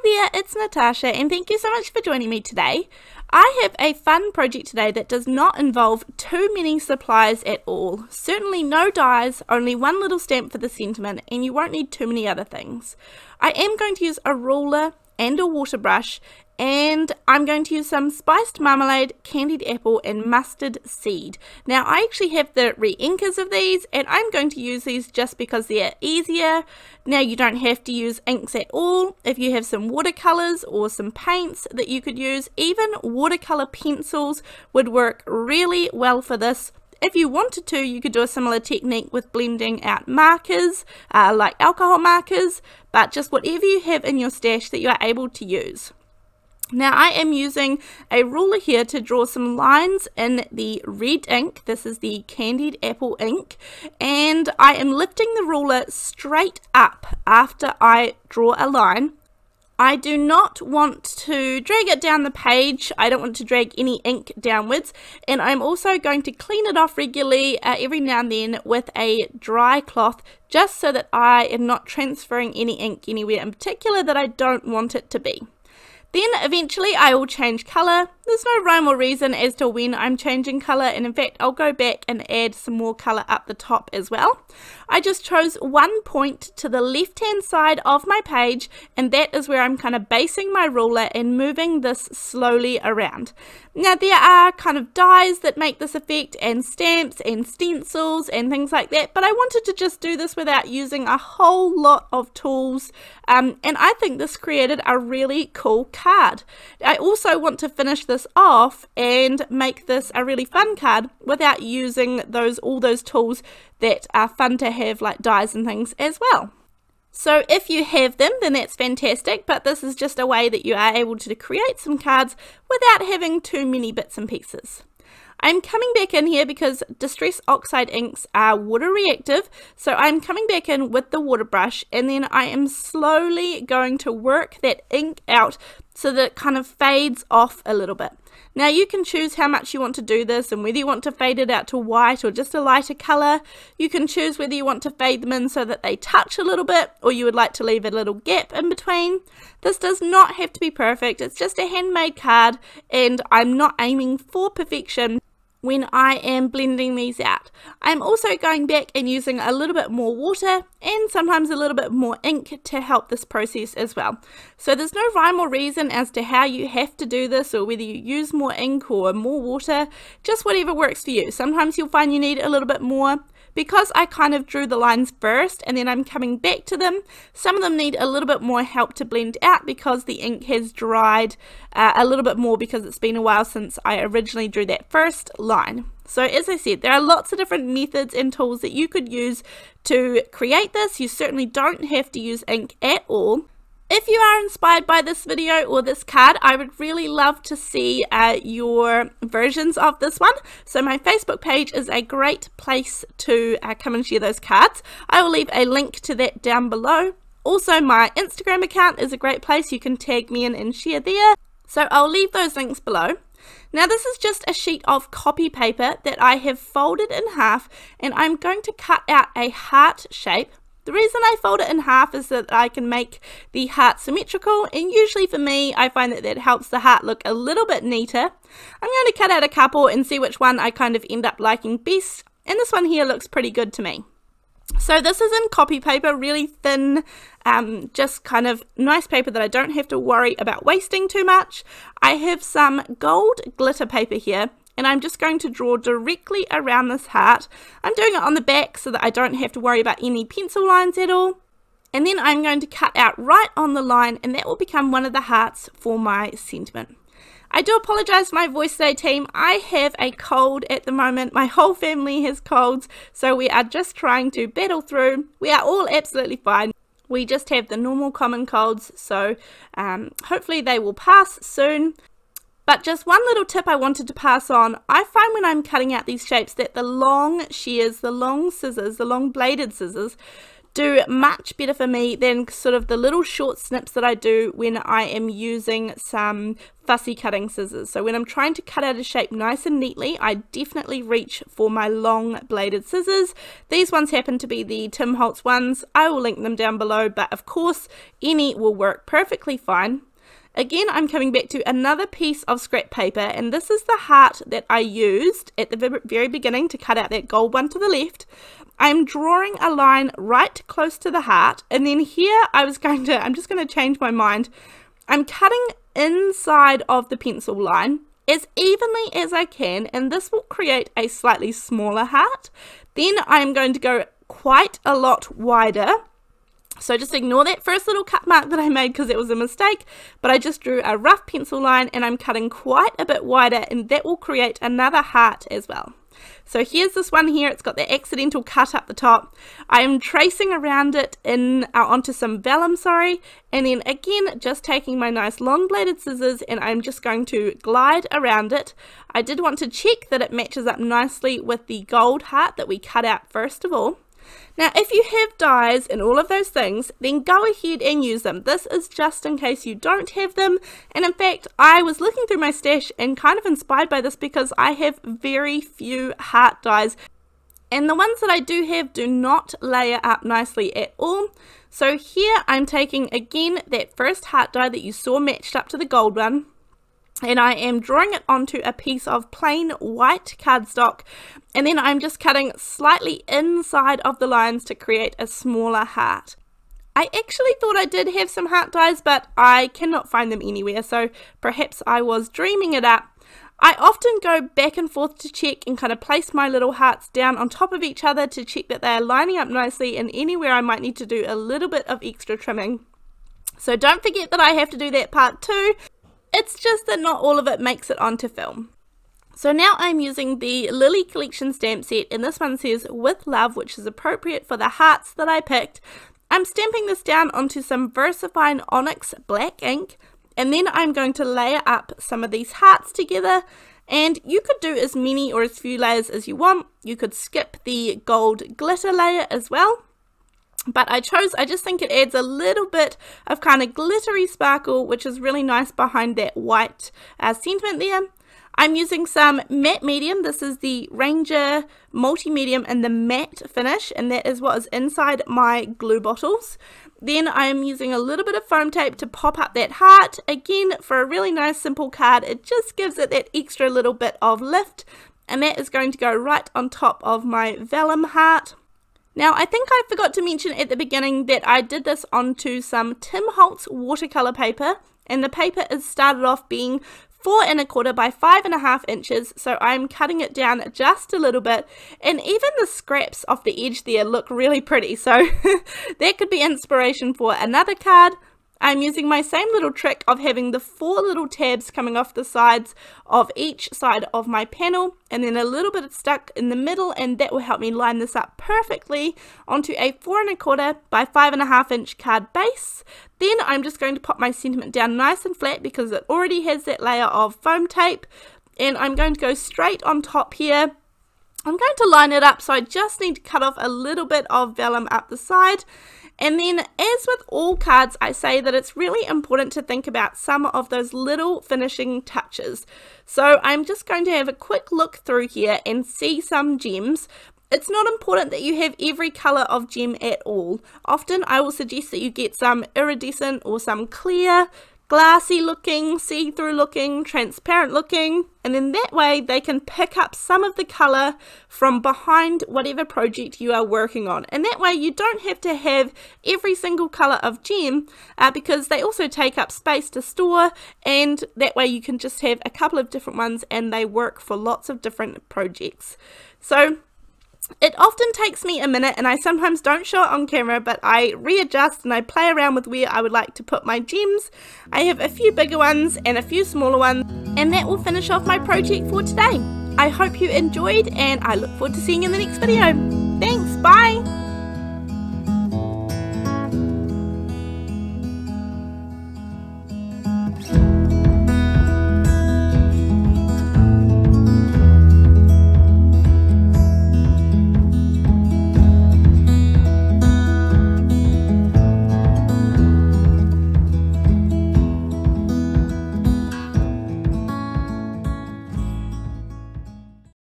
there, it's Natasha and thank you so much for joining me today. I have a fun project today that does not involve too many supplies at all. Certainly no dies, only one little stamp for the sentiment, and you won't need too many other things. I am going to use a ruler and a water brush, and I'm going to use some spiced marmalade, candied apple and mustard seed. Now I actually have the Reinkers of these and I'm going to use these just because they're easier. Now you don't have to use inks at all. If you have some watercolors or some paints that you could use, even watercolor pencils would work really well for this. If you wanted to, you could do a similar technique with blending out markers, like alcohol markers, but just whatever you have in your stash that you are able to use. Now I am using a ruler here to draw some lines in the red ink. This is the Candied Apple ink, and I am lifting the ruler straight up after I draw a line. I do not want to drag it down the page. I don't want to drag any ink downwards, and I'm also going to clean it off regularly every now and then with a dry cloth, just so that I am not transferring any ink anywhere in particular that I don't want it to be. Then eventually I will change colour. There's no rhyme or reason as to when I'm changing colour, and in fact I'll go back and add some more colour up the top as well. I just chose one point to the left hand side of my page, and that is where I'm kind of basing my ruler and moving this slowly around. Now there are kind of dies that make this effect, and stamps and stencils and things like that, but I wanted to just do this without using a whole lot of tools, and I think this created a really cool card. I also want to finish this off and make this a really fun card without using all those tools that are fun to have, like dies and things as well. So if you have them, then that's fantastic, but this is just a way that you are able to create some cards without having too many bits and pieces. I'm coming back in here because Distress Oxide inks are water reactive, so I'm coming back in with the water brush, and then I am slowly going to work that ink out so that it kind of fades off a little bit. Now you can choose how much you want to do this and whether you want to fade it out to white or just a lighter colour. You can choose whether you want to fade them in so that they touch a little bit, or you would like to leave a little gap in between. This does not have to be perfect, it's just a handmade card and I'm not aiming for perfection when I am blending these out. I'm also going back and using a little bit more water and sometimes a little bit more ink to help this process as well. So there's no rhyme or reason as to how you have to do this or whether you use more ink or more water, just whatever works for you. Sometimes you'll find you need a little bit more. Because I kind of drew the lines first and then I'm coming back to them, some of them need a little bit more help to blend out because the ink has dried a little bit more because it's been a while since I originally drew that first line. So as I said, there are lots of different methods and tools that you could use to create this. You certainly don't have to use ink at all. If you are inspired by this video or this card, I would really love to see your versions of this one. So my Facebook page is a great place to come and share those cards. I will leave a link to that down below. Also, my Instagram account is a great place. You can tag me in and share there. So I'll leave those links below. Now this is just a sheet of copy paper that I have folded in half, and I'm going to cut out a heart shape. The reason I fold it in half is that I can make the heart symmetrical, and usually for me I find that that helps the heart look a little bit neater. I'm going to cut out a couple and see which one I kind of end up liking best, and this one here looks pretty good to me. So this is in copy paper, really thin, just kind of nice paper that I don't have to worry about wasting too much. I have some gold glitter paper here, and I'm just going to draw directly around this heart. I'm doing it on the back so that I don't have to worry about any pencil lines at all. And then I'm going to cut out right on the line, and that will become one of the hearts for my sentiment. I do apologise for my voice today, team. I have a cold at the moment. My whole family has colds, so we are just trying to battle through. We are all absolutely fine. We just have the normal common colds, so hopefully they will pass soon. But just one little tip I wanted to pass on. I find when I'm cutting out these shapes that the long shears, the long scissors, the long bladed scissors, do much better for me than sort of the little short snips that I do when I am using some fussy cutting scissors. So when I'm trying to cut out a shape nice and neatly, I definitely reach for my long bladed scissors. These ones happen to be the Tim Holtz ones. I will link them down below, but of course any will work perfectly fine. Again, I'm coming back to another piece of scrap paper, and this is the heart that I used at the very beginning to cut out that gold one to the left. I'm drawing a line right close to the heart, and then here I'm just going to change my mind. I'm cutting inside of the pencil line as evenly as I can, and this will create a slightly smaller heart. Then I'm going to go quite a lot wider. So just ignore that first little cut mark that I made because it was a mistake, but I just drew a rough pencil line and I'm cutting quite a bit wider, and that will create another heart as well. So here's this one here, it's got the accidental cut up the top. I'm tracing around it onto some vellum, and then again just taking my nice long bladed scissors and I'm just going to glide around it. I did want to check that it matches up nicely with the gold heart that we cut out first of all. Now if you have dies and all of those things, then go ahead and use them. This is just in case you don't have them, and in fact I was looking through my stash and kind of inspired by this because I have very few heart dies, and the ones that I do have do not layer up nicely at all. So here I'm taking again that first heart die that you saw matched up to the gold one, and I am drawing it onto a piece of plain white cardstock, and then I'm just cutting slightly inside of the lines to create a smaller heart. I actually thought I did have some heart dies, but I cannot find them anywhere, so perhaps I was dreaming it up. I often go back and forth to check and kind of place my little hearts down on top of each other to check that they are lining up nicely, and anywhere I might need to do a little bit of extra trimming. So don't forget that I have to do that part too. It's just that not all of it makes it onto film. So now I'm using the Lily Collection stamp set, and this one says "With Love," which is appropriate for the hearts that I picked. I'm stamping this down onto some VersaFine Onyx black ink, and then I'm going to layer up some of these hearts together. And you could do as many or as few layers as you want. You could skip the gold glitter layer as well. But I just think it adds a little bit of kind of glittery sparkle, which is really nice behind that white sentiment there. I'm using some matte medium. This is the Reinker multi-medium in the matte finish, and that is what is inside my glue bottles. Then I am using a little bit of foam tape to pop up that heart. Again, for a really nice simple card, it just gives it that extra little bit of lift, and that is going to go right on top of my vellum heart. Now, I think I forgot to mention at the beginning that I did this onto some Tim Holtz watercolor paper, and the paper is started off being 4 1/4 by 5 1/2 inches, so I'm cutting it down just a little bit, and even the scraps off the edge there look really pretty, so that could be inspiration for another card. I'm using my same little trick of having the 4 little tabs coming off the sides of each side of my panel, and then a little bit stuck in the middle, and that will help me line this up perfectly onto a 4 1/4 by 5 1/2 inch card base. Then I'm just going to pop my sentiment down nice and flat because it already has that layer of foam tape, and I'm going to go straight on top here. I'm going to line it up, so I just need to cut off a little bit of vellum up the side. And then, as with all cards, I say that it's really important to think about some of those little finishing touches. So I'm just going to have a quick look through here and see some gems. It's not important that you have every colour of gem at all. Often I will suggest that you get some iridescent or some clear, glassy looking, see-through looking, transparent looking, and then that way they can pick up some of the colour from behind whatever project you are working on, and that way you don't have to have every single colour of gem because they also take up space to store, and that way you can just have a couple of different ones and they work for lots of different projects. So it often takes me a minute, and I sometimes don't show it on camera, but I readjust and I play around with where I would like to put my gems. I have a few bigger ones and a few smaller ones, and that will finish off my project for today. I hope you enjoyed, and I look forward to seeing you in the next video. Thanks, bye!